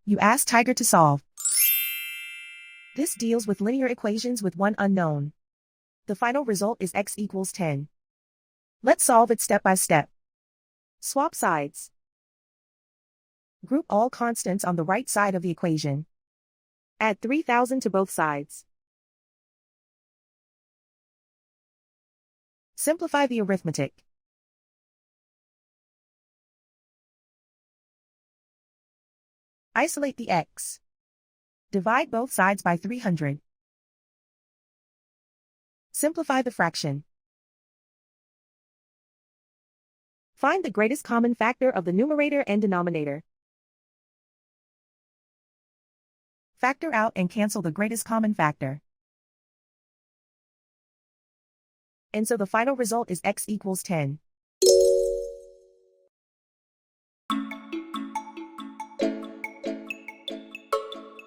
You ask Tiger to solve. This deals with linear equations with one unknown. The final result is x equals 10. Let's solve it step by step. Swap sides. Group all constants on the right side of the equation. Add 3000 to both sides. Simplify the arithmetic. Isolate the x. Divide both sides by 300. Simplify the fraction. Find the greatest common factor of the numerator and denominator. Factor out and cancel the greatest common factor. And so the final result is x equals 10.